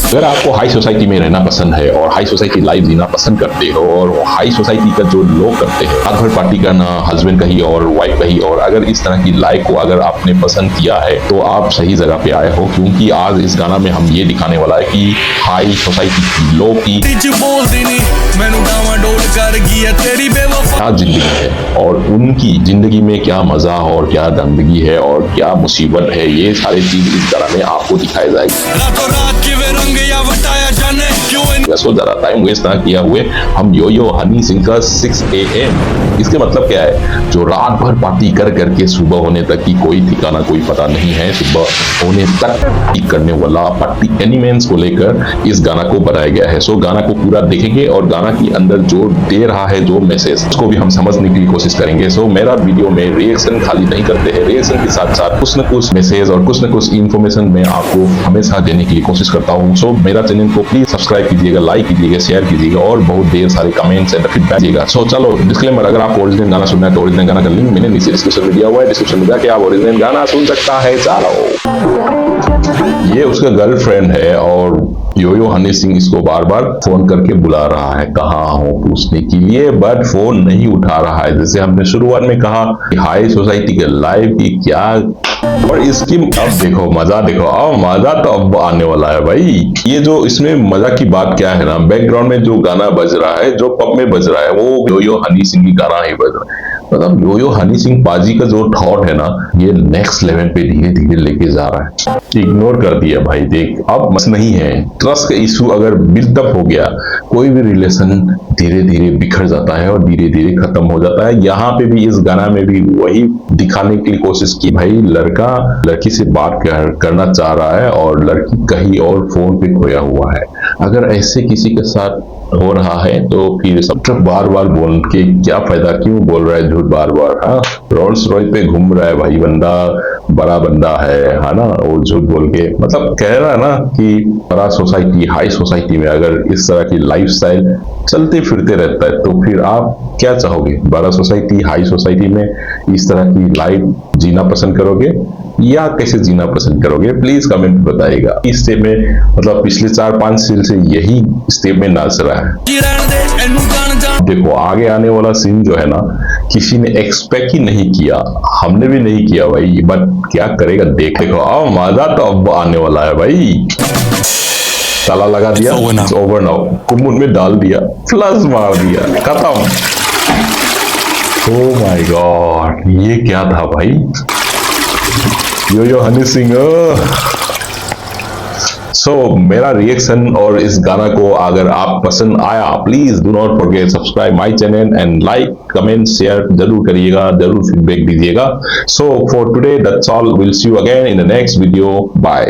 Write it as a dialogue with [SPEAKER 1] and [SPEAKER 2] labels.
[SPEAKER 1] अगर आपको high society में रहना पसंद है और हाई सोसाइटी लाइफ जीना पसंद करते हो और हाई सोसाइटी का जो लोग करते हैं, रात भर पार्टी करना, हस्बैंड कहीं और वाइफ कहीं और, अगर इस तरह की लाइफ को अगर आपने पसंद किया है तो आप सही जगह पे आए हो, क्योंकि आज इस गाना में हम ये दिखाने वाला है कि हाई सोसाइटी की लोग की क्या जिंदगी है और उनकी जिंदगी में क्या मजा और क्या गंदगी है और क्या मुसीबत है, ये सारी चीज इस गाना में आपको दिखाई जाएगी। सो जरा टाइम वेस्ट ना किया हुए हम यो हनी सिंह का 6 AM, इसके मतलब क्या है, जो रात भर पार्टी कर करके सुबह होने तक की कोई ठिकाना कोई पता नहीं है, सुबह होने तक पार्टी करने वाला पार्टी एनिमेंट्स को लेकर इस गाना को बनाया गया है। सो गाना को पूरा देखेंगे और गाना के अंदर जो दे रहा है जो मैसेज, उसको भी हम समझने की कोशिश करेंगे। सो मेरा वीडियो में रिएक्शन खाली नहीं करते हैं, रिएक्शन के साथ साथ कुछ न कुछ मैसेज और कुछ न कुछ इन्फॉर्मेशन मैं आपको हमेशा देने के लिए कोशिश करता हूँ। सो मेरा चैनल को प्लीज सब्सक्राइब कीजिएगा, लाइक कीजिएगा, शेयर कीजिएगा और बहुत ढेर सारे कमेंट्स एंड फीडबैक दीजिएगा। सो चलो डिस्क्लेमर, अगर आप ओरिजिनल गाना सुनना है तो ओरिजिनल गाना का लिंक मैंने नीचे डिस्क्रिप्शन में दिया हुआ है, डिस्क्रिप्शन में जाके आप ओरिजिनल गाना सुन सकता है। चलो, ये उसका गर्लफ्रेंड है और यो हनी सिंह इसको बार बार फोन करके बुला रहा है कहाँ हो पूछने के लिए, बट फोन नहीं उठा रहा है। जैसे हमने शुरुआत में कहा कि हाई सोसाइटी के लाइफ की क्या, और इसकी अब देखो मजा, देखो अब मजा तो अब आने वाला है भाई। ये जो इसमें मजा की बात क्या है ना, बैकग्राउंड में जो गाना बज रहा है, जो पब में बज रहा है, वो यो हनी सिंह की गाना ही बज रहा है। मतलब यो हनी सिंह पाजी का जो थॉट है ना, ये नेक्स्ट लेवल पे धीरे धीरे लेके जा रहा है। इग्नोर कर दिया भाई, देख अब मस नहीं है, ट्रस्ट का इशू अगर बिल्डअप हो गया, कोई भी रिलेशन धीरे धीरे बिखर जाता है और धीरे धीरे खत्म हो जाता है। यहाँ पे भी इस गाना में भी वही दिखाने की कोशिश की, भाई लड़का लड़की से बात करना चाह रहा है और लड़की कहीं और फोन पे खोया हुआ है। अगर ऐसे किसी के साथ हो रहा है तो फिर सब बार बार बोल के क्या फायदा, क्यों बोल रहा है झूठ बार बार। हाँ, रोल्स रॉयस पे घूम रहा है भाई बंदा, बड़ा बंदा है ना, वो झूठ बोल के मतलब कह रहा है ना कि बड़ा सोसाइटी हाई सोसाइटी में अगर इस तरह की लाइफस्टाइल चलते फिरते रहता है तो फिर आप क्या चाहोगे, बड़ा सोसाइटी हाई सोसाइटी में इस तरह की लाइफ जीना पसंद करोगे या कैसे जीना पसंद करोगे? प्लीज कमेंट में बताइएगा। इस स्टेप में मतलब पिछले 4-5 सील से यही स्टेप में नाच रहा है। देखो आगे आने वाला सीन जो है ना, किसी ने एक्सपेक्ट ही नहीं किया, हमने भी नहीं किया भाई, बट क्या करेगा देखो। अब मजा तो अब आने वाला है भाई। ताला लगा दिया, ओवर नाउ, कुमुन में डाल दिया, फ्लश मार दिया, खत्म। ओह माय गॉड, ये क्या था भाई, यो हनी सिंह। सो मेरा रिएक्शन और इस गाना को अगर आप पसंद आया, please do not forget subscribe my channel and like comment share जरूर करिएगा, जरूर फीडबैक दीजिएगा। So for today that's all, will see you again in the next video, bye.